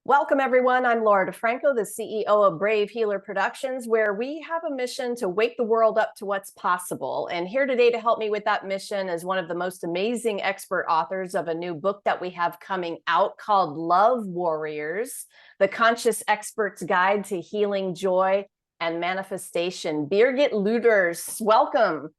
Welcome, everyone. I'm Laura DeFranco, the CEO of Brave Healer Productions, where we have a mission to wake the world up to what's possible. And here today to help me with that mission is one of the most amazing expert authors of a new book that we have coming out called Love Warriors, The Conscious Expert's Guide to Healing, Joy, and Manifestation. Birgit Lueders, welcome.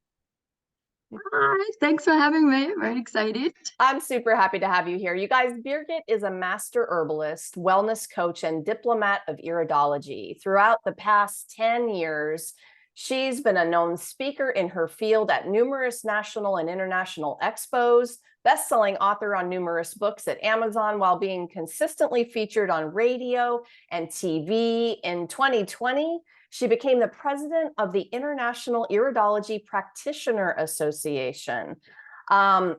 Hi, thanks for having me. Very excited. I'm super happy to have you here. You guys, Birgit is a master herbalist, wellness coach, and diplomat of iridology. Throughout the past 10 years, she's been a known speaker in her field at numerous national and international expos, best-selling author on numerous books at Amazon, while being consistently featured on radio and TV. In 2020, she became the president of the International Iridology Practitioner Association. I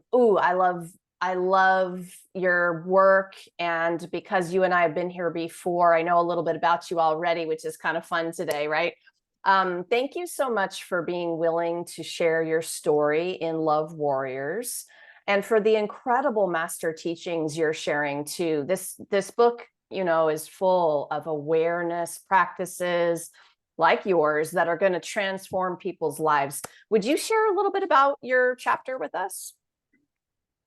love your work, and because you and I have been here before, I know a little bit about you already, which is kind of fun today, right? Thank you so much for being willing to share your story in Love Warriors, and for the incredible master teachings you're sharing too. This book, is full of awareness practices like yours that are going to transform people's lives. Would you share a little bit about your chapter with us?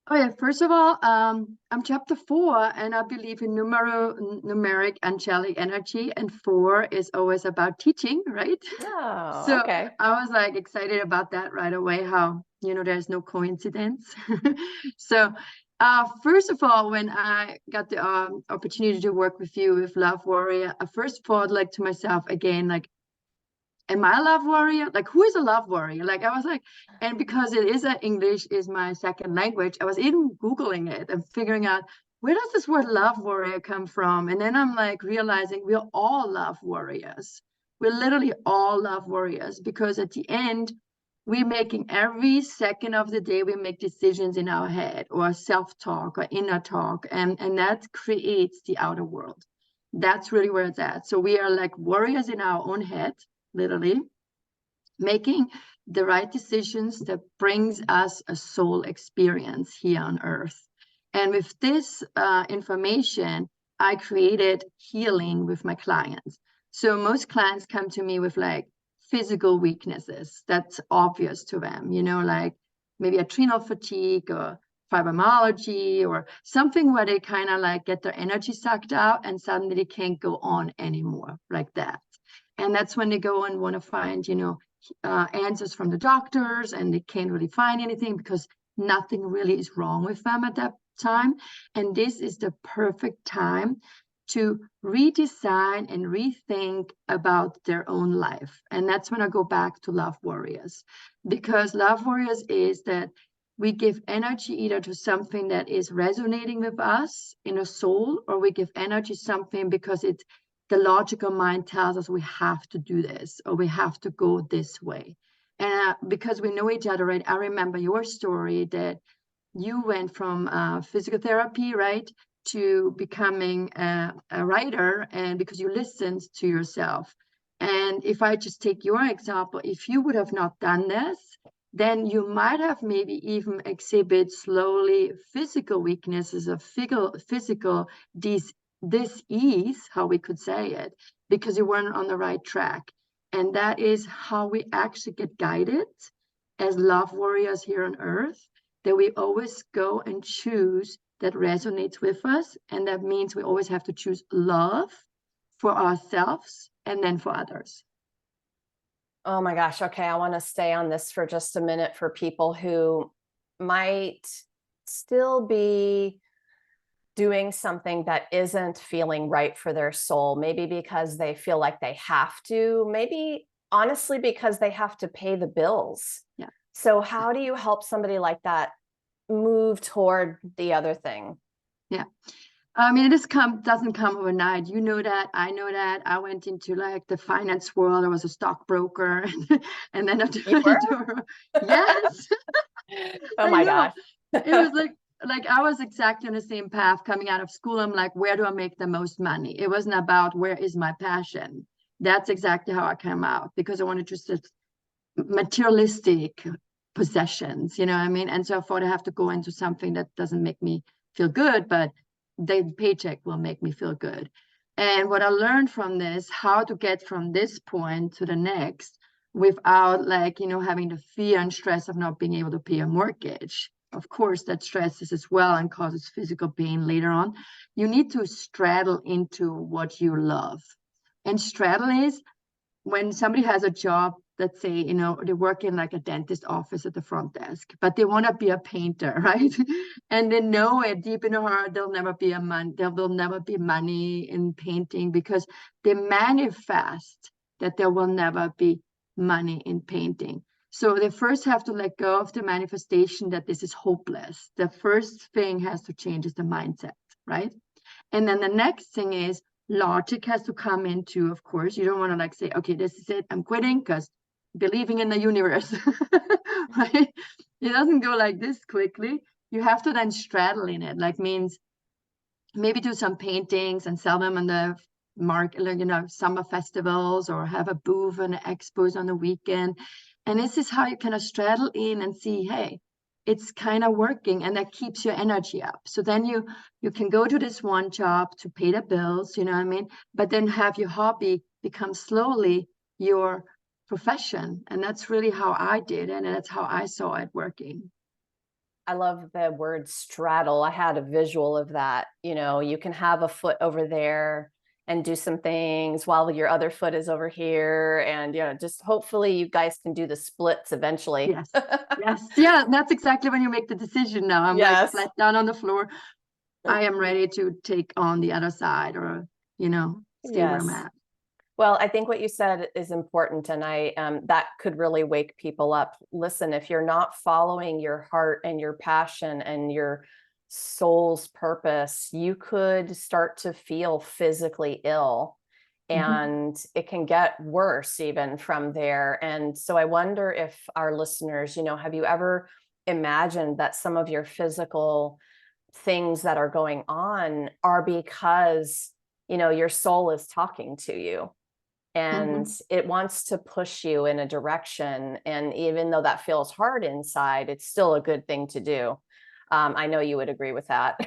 Oh yeah, first of all, I'm chapter 4, and I believe in numeric angelic energy, and 4 is always about teaching, right? Oh, So okay. I was like excited about that right away, how, there's no coincidence. So first of all, when I got the opportunity to work with you with Love Warrior, I first thought like to myself again, like, am I a love warrior? Like, who is a love warrior? Like, I was like, and because English is my second language, I was even Googling it and figuring out, where does this word love warrior come from? And then I'm like realizing we're all love warriors. We're literally all love warriors, because at the end, we're making every second of the day, we make decisions in our head, or self-talk or inner talk. And that creates the outer world. That's really where it's at. So we are like warriors in our own head, literally making the right decisions that brings us a soul experience here on earth. And with this information, I created healing with my clients. So most clients come to me with like physical weaknesses that's obvious to them, like maybe adrenal fatigue or fibromyalgia or something where they kind of like get their energy sucked out and suddenly they can't go on anymore, like that. And that's when they go and want to find, answers from the doctors, and they can't really find anything because nothing really is wrong with them at that time. And this is the perfect time to redesign and rethink about their own life. And that's when I go back to Love Warriors, because Love Warriors is that we give energy either to something that is resonating with us in a soul, or we give energy something because it's the logical mind tells us we have to do this, or we have to go this way. And because we know each other, right? I remember your story that you went from physical therapy, right, to becoming a writer, and because you listened to yourself. And if I just take your example, if you would have not done this, then you might have maybe even exhibit slowly physical weaknesses or physical dis-ease, how we could say it, because you weren't on the right track. And that is how we actually get guided as love warriors here on earth, that we always go and choose that resonates with us. And that means we always have to choose love for ourselves and then for others. Oh my gosh. Okay. I want to stay on this for just a minute for people who might still be doing something that isn't feeling right for their soul, maybe because they feel like they have to, maybe honestly because they have to pay the bills. Yeah. So how do you help somebody like that move toward the other thing? Yeah. I mean, doesn't come overnight. You know that. I know that. I went into like the finance world. I was a stockbroker, and then yes. Oh my gosh. It was like I was exactly on the same path coming out of school. I'm like, where do I make the most money? It wasn't about where is my passion. That's exactly how I came out, because I wanted just materialistic possessions, you know what I mean? And so I thought I have to go into something that doesn't make me feel good, but the paycheck will make me feel good. And what I learned from this, how to get from this point to the next without like, having the fear and stress of not being able to pay a mortgage. Of course, that stresses as well and causes physical pain later on. You need to straddle into what you love. And straddle is when somebody has a job, let's say, they work in like a dentist office at the front desk, but they want to be a painter, right? And they know it deep in their heart, there will never be money in painting because they manifest that there will never be money in painting. So they first have to let go of the manifestation that this is hopeless. The first thing has to change is the mindset, right? And then the next thing is logic has to come into, of course. You don't want to like say, okay, this is it, I'm quitting, because believing in the universe, right? It doesn't go like this quickly. You have to then straddle in it, like means maybe do some paintings and sell them on the market, summer festivals, or have a booth and expos on the weekend. And this is how you kind of straddle in and see, hey, it's kind of working, and that keeps your energy up. So then you can go to this one job to pay the bills, you know what I mean? But then have your hobby become slowly your profession. And that's really how I did, and that's how I saw it working. I love the word straddle. I had a visual of that. You can have a foot over there and do some things while your other foot is over here. And, just hopefully you guys can do the splits eventually. Yes. Yes. Yeah, that's exactly when you make the decision now. I'm like Yes. flat down on the floor. I am ready to take on the other side, or, stay where I'm Yes. at. Well, I think what you said is important, and that could really wake people up. Listen, if you're not following your heart and your passion and your soul's purpose, you could start to feel physically ill, and it can get worse even from there. And so I wonder if our listeners, have you ever imagined that some of your physical things that are going on are because, your soul is talking to you? And it wants to push you in a direction. And even though that feels hard inside, it's still a good thing to do. I know you would agree with that.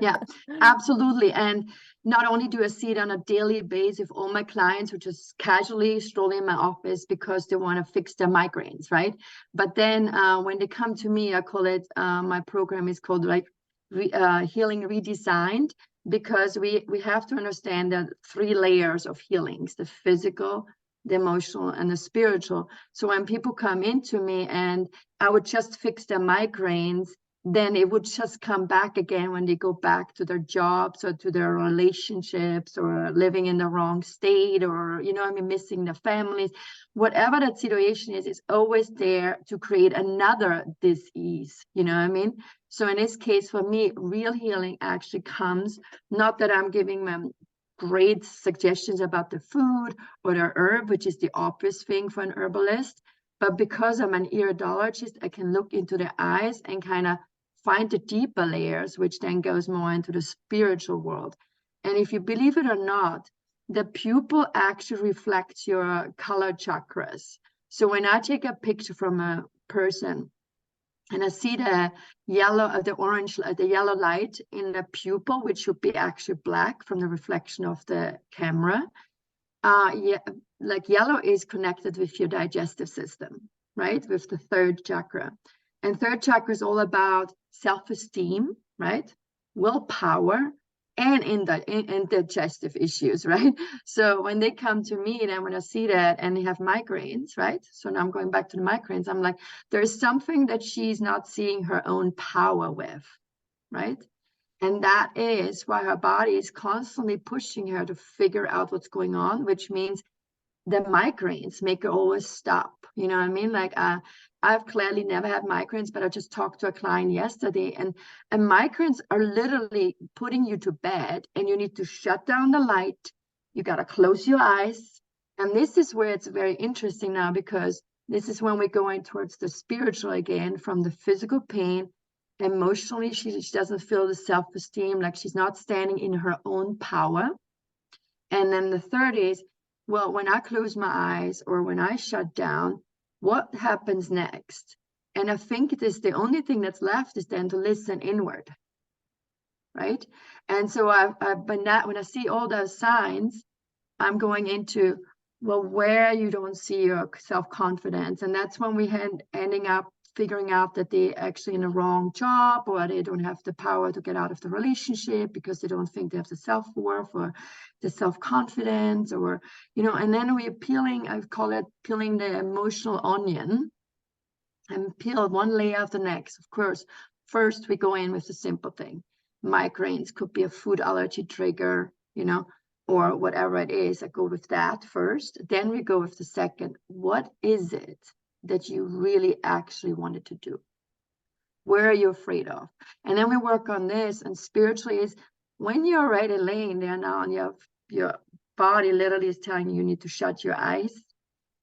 Yeah, absolutely. And not only do I see it on a daily basis with all my clients who just casually stroll in my office because they want to fix their migraines, right? But then when they come to me, I call it, my program is called like Healing Redesigned, because we have to understand that 3 layers of healings: the physical, the emotional, and the spiritual. So when people come into me and I would just fix their migraines, then it would just come back again when they go back to their jobs or to their relationships, or living in the wrong state, or, missing their families. Whatever that situation is, it's always there to create another dis-ease, you know what I mean? So in this case, for me, real healing actually comes, not that I'm giving them great suggestions about the food or the herb, which is the obvious thing for an herbalist, but because I'm an iridologist, I can look into their eyes and kind of find the deeper layers, which then goes more into the spiritual world. And if you believe it or not, the pupil actually reflects your color chakras. So when I take a picture from a person and I see the yellow, the yellow light in the pupil, which should be actually black from the reflection of the camera, like yellow is connected with your digestive system, right? With the 3rd chakra. And 3rd chakra is all about self-esteem, right? Willpower, and in digestive issues, right? So when they come to me, then when I see that and they have migraines, right? So now I'm going back to the migraines. I'm like, there's something that she's not seeing her own power with, right? And that is why her body is constantly pushing her to figure out what's going on, which means the migraines make her always stop. You know what I mean? Like I've clearly never had migraines, but I just talked to a client yesterday, and migraines are literally putting you to bed, and you need to shut down the light. You got to close your eyes. And this is where it's very interesting now, because this is when we're going towards the spiritual again, from the physical pain. Emotionally, she doesn't feel the self-esteem, like she's not standing in her own power. And then the 3rd is, well, when I close my eyes or when I shut down, what happens next? And I think it is the only thing that's left is then to listen inward. right? And so when I see all those signs, I'm going into, well, where you don't see your self-confidence. And that's when we ending up figuring out that they're actually in a wrong job, or they don't have the power to get out of the relationship because they don't think they have the self-worth or the self-confidence, or, and then we're peeling, I call it peeling the emotional onion, and peel one layer of the next. Of course, first we go in with the simple thing. Migraines could be a food allergy trigger, or whatever it is. I go with that first. Then we go with the second. What is it that you really actually wanted to do? Where are you afraid of? And then we work on this. And spiritually is when you're already laying there now and your body literally is telling you need to shut your eyes.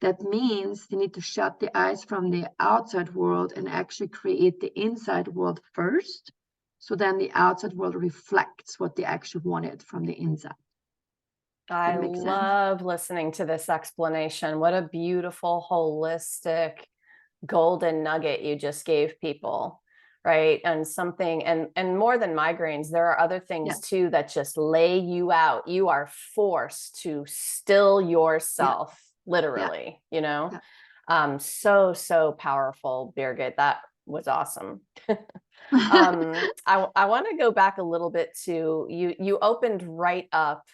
That means you need to shut the eyes from the outside world and actually create the inside world first. So then the outside world reflects what they actually wanted from the inside. I That makes sense. love listening to this explanation. What a beautiful, holistic, golden nugget you just gave people, right? And something, and more than migraines, there are other things too that just lay you out. You are forced to still yourself, literally, so powerful, Birgit. That was awesome. I want to go back a little bit to you opened right up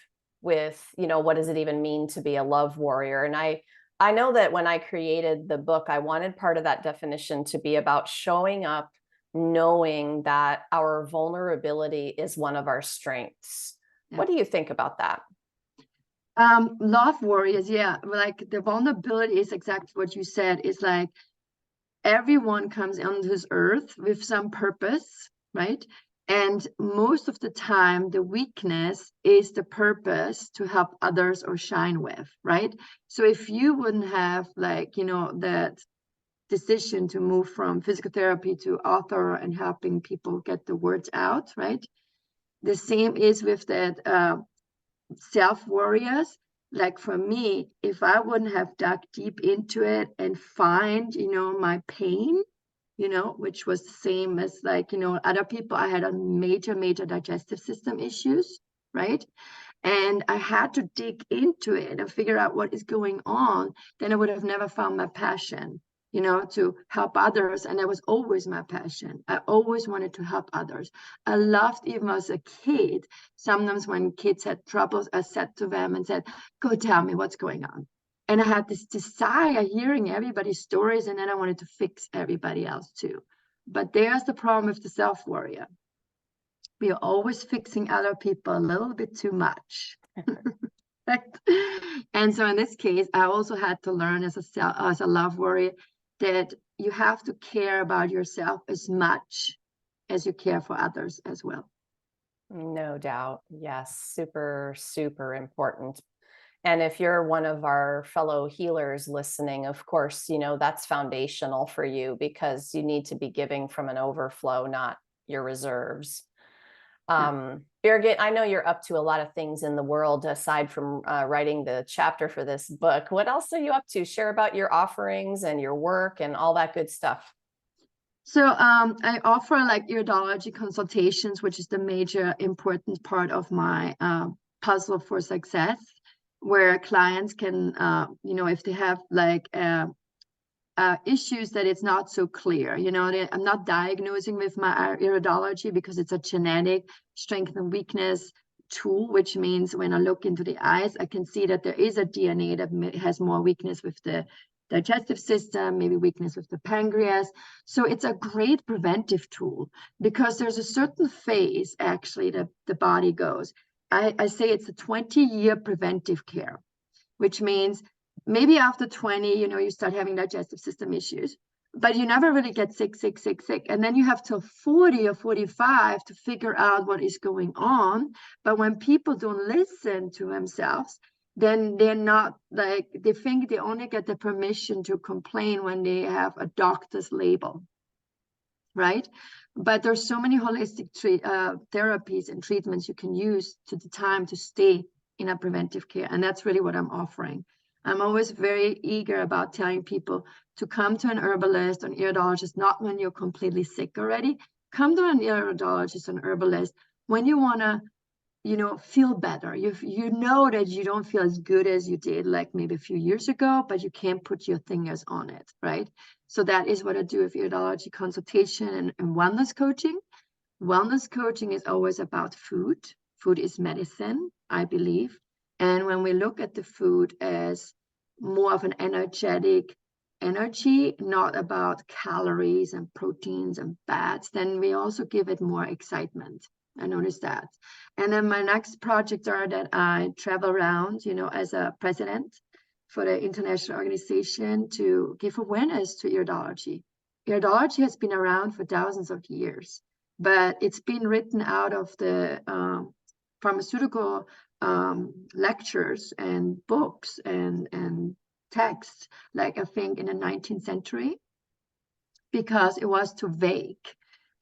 with, what does it even mean to be a love warrior? And I know that when I created the book, I wanted part of that definition to be about showing up, knowing that our vulnerability is one of our strengths. What do you think about that? Love warriors, like the vulnerability is exactly what you said. Is like everyone comes on this earth with some purpose, right? And most of the time, the weakness is the purpose to help others or shine with, right? So if you wouldn't have that decision to move from physical therapy to author and helping people get the words out, right? The same is with that self-warriors. Like for me, if I wouldn't have dug deep into it and find, my pain, which was the same as other people. I had a major digestive system issues, right? And I had to dig into it and figure out what is going on. Then I would have never found my passion, to help others. And that was always my passion. I always wanted to help others. I loved, even as a kid, sometimes when kids had troubles, I said to them and said, go tell me what's going on. And I had this desire hearing everybody's stories, and then I wanted to fix everybody else too. But there's the problem with the self-warrior. We are always fixing other people a little bit too much. And so in this case, I also had to learn as a love warrior that you have to care about yourself as much as you care for others as well. No doubt. Yes. Super, super important. And if you're one of our fellow healers listening, of course, that's foundational for you because you need to be giving from an overflow, not your reserves. Birgit, I know you're up to a lot of things in the world aside from writing the chapter for this book. What else are you up to? Share about your offerings and your work and all that good stuff. So I offer iridology consultations, which is the major important part of my puzzle for success, where clients can, if they have issues that it's not so clear, I'm not diagnosing with my iridology because it's a genetic strength and weakness tool, which means when I look into the eyes, I can see that there is a DNA that has more weakness with the digestive system, maybe weakness with the pancreas. So it's a great preventive tool because there's a certain phase actually that the body goes. I say it's a 20-year preventive care, which means maybe after 20, you start having digestive system issues, but you never really get sick. And then you have till 40 or 45 to figure out what is going on. But when people don't listen to themselves, then they're not they think they only get the permission to complain when they have a doctor's label, right? But there's so many holistic therapies and treatments you can use to the time to stay in a preventive care. And that's really what I'm offering. I'm always very eager about telling people to come to an herbalist or an iridologist, not when you're completely sick already. Come to an iridologist or an herbalist when you want to, feel better, you know that you don't feel as good as you did like maybe a few years ago, but you can't put your fingers on it, right? So that is what I do with iridology consultation and wellness coaching. Wellness coaching is always about food. Food is medicine, I believe. And when we look at the food as more of an energetic energy, not about calories and proteins and fats, then we also give it more excitement. I noticed that. And then my next projects are that I travel around, as a president for the international organization to give awareness to iridology. Iridology has been around for thousands of years, but it's been written out of the pharmaceutical lectures and books and texts, like I think in the 19th century, because it was too vague.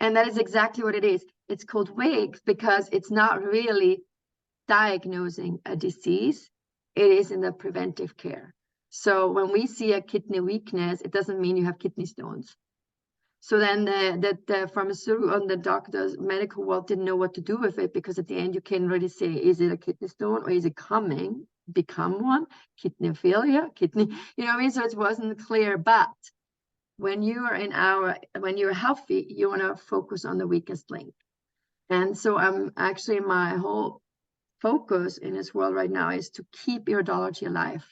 And that is exactly what it is. It's called vague because it's not really diagnosing a disease. It is in the preventive care. So when we see a kidney weakness, it doesn't mean you have kidney stones. So then the pharmaceutical and the doctors, medical world didn't know what to do with it, because at the end you can't really say, is it a kidney stone or is it become one? Kidney failure, kidney, you know what I mean? So it wasn't clear. But when you're healthy, you want to focus on the weakest link. And so my whole focus in this world right now is to keep iridology alive,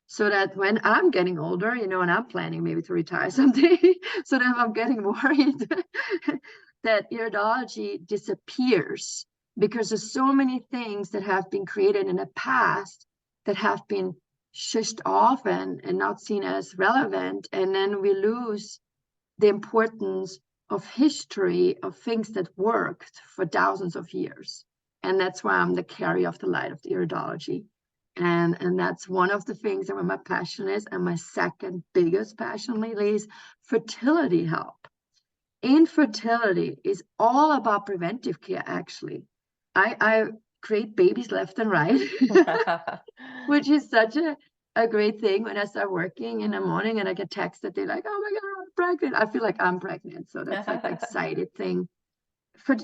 so that when I'm getting older, and I'm planning maybe to retire someday, so that I'm getting worried that iridology disappears, because there's so many things that have been created in the past that have been shushed off and not seen as relevant. And then we lose the importance of history of things that worked for thousands of years. And that's why I'm the carrier of the light of the iridology. And that's one of the things that my passion is. And my second biggest passion lately is fertility help. Infertility is all about preventive care, actually. I create babies left and right, which is such a great thing. When I start working in the morning and I get texted, they're like, oh my God, I'm pregnant. I feel like I'm pregnant. So that's like an excited thing.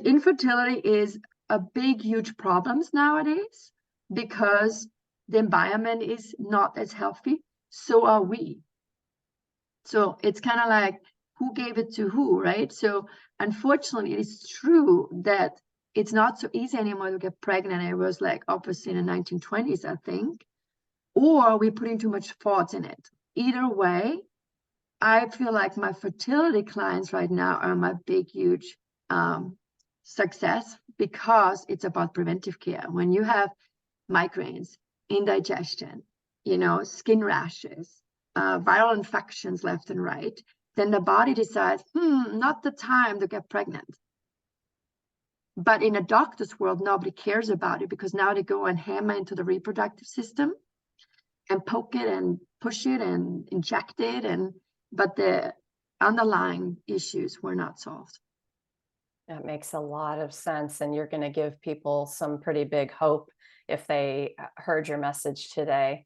Infertility is a big, huge problem nowadays, because the environment is not as healthy. So are we. So it's kind of like, who gave it to who, right? So unfortunately, it is true that it's not so easy anymore to get pregnant. It was like opposite in the 1920s, I think. Or we're putting too much thought in it. Either way, I feel like my fertility clients right now are my big, huge success, because it's about preventive care. When you have migraines, indigestion, skin rashes, viral infections left and right, then the body decides, not the time to get pregnant. But in a doctor's world, nobody cares about it, because now they go and hammer into the reproductive system and poke it and push it and inject it, but the underlying issues were not solved. That makes a lot of sense. And you're going to give people some pretty big hope if they heard your message today.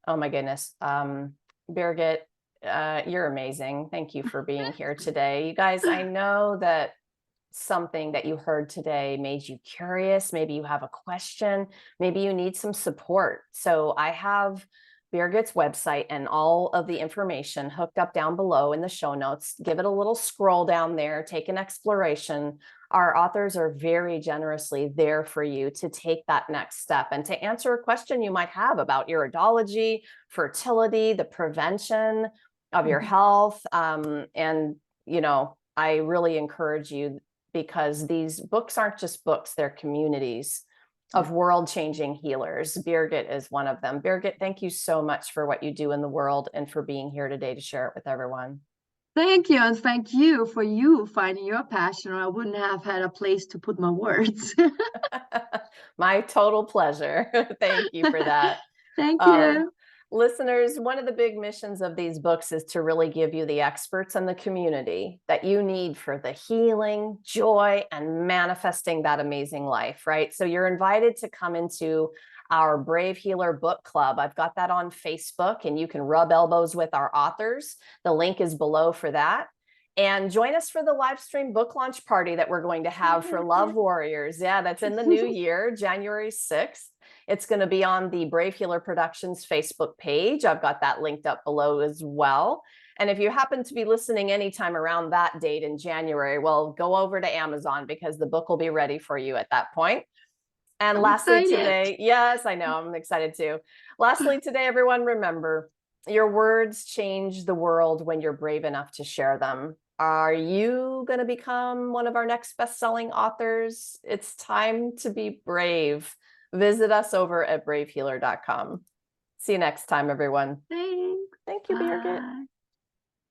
Oh my goodness. Birgit, you're amazing. Thank you for being here today. You guys, I know that something that you heard today made you curious. Maybe you have a question. Maybe you need some support. So I have Birgit's website and all of the information hooked up down below in the show notes. Give it a little scroll down there, take an exploration. Our authors are very generously there for you to take that next step and to answer a question you might have about iridology, fertility, the prevention of your health. I really encourage you, because these books aren't just books, they're communities of world-changing healers. Birgit is one of them. Birgit, thank you so much for what you do in the world and for being here today to share it with everyone. Thank you. And thank you for you finding your passion, or I wouldn't have had a place to put my words. My total pleasure. Thank you for that. Thank you. Listeners, one of the big missions of these books is to really give you the experts and the community that you need for the healing, joy, and manifesting that amazing life, right? So you're invited to come into our Brave Healer Book Club. I've got that on Facebook, and you can rub elbows with our authors. The link is below for that. And join us for the live stream book launch party that we're going to have for Love Warriors. Yeah, that's in the new year, January 6th. It's going to be on the Brave Healer Productions Facebook page. I've got that linked up below as well. And if you happen to be listening anytime around that date in January, well, go over to Amazon because the book will be ready for you at that point. And I'm lastly excited. today, yes, I know, I'm excited too. Lastly today, everyone, remember, your words change the world when you're brave enough to share them. Are you going to become one of our next best-selling authors? It's time to be brave. Visit us over at bravehealer.com. See you next time, everyone. Thanks. Thank you, Birgit. Bye.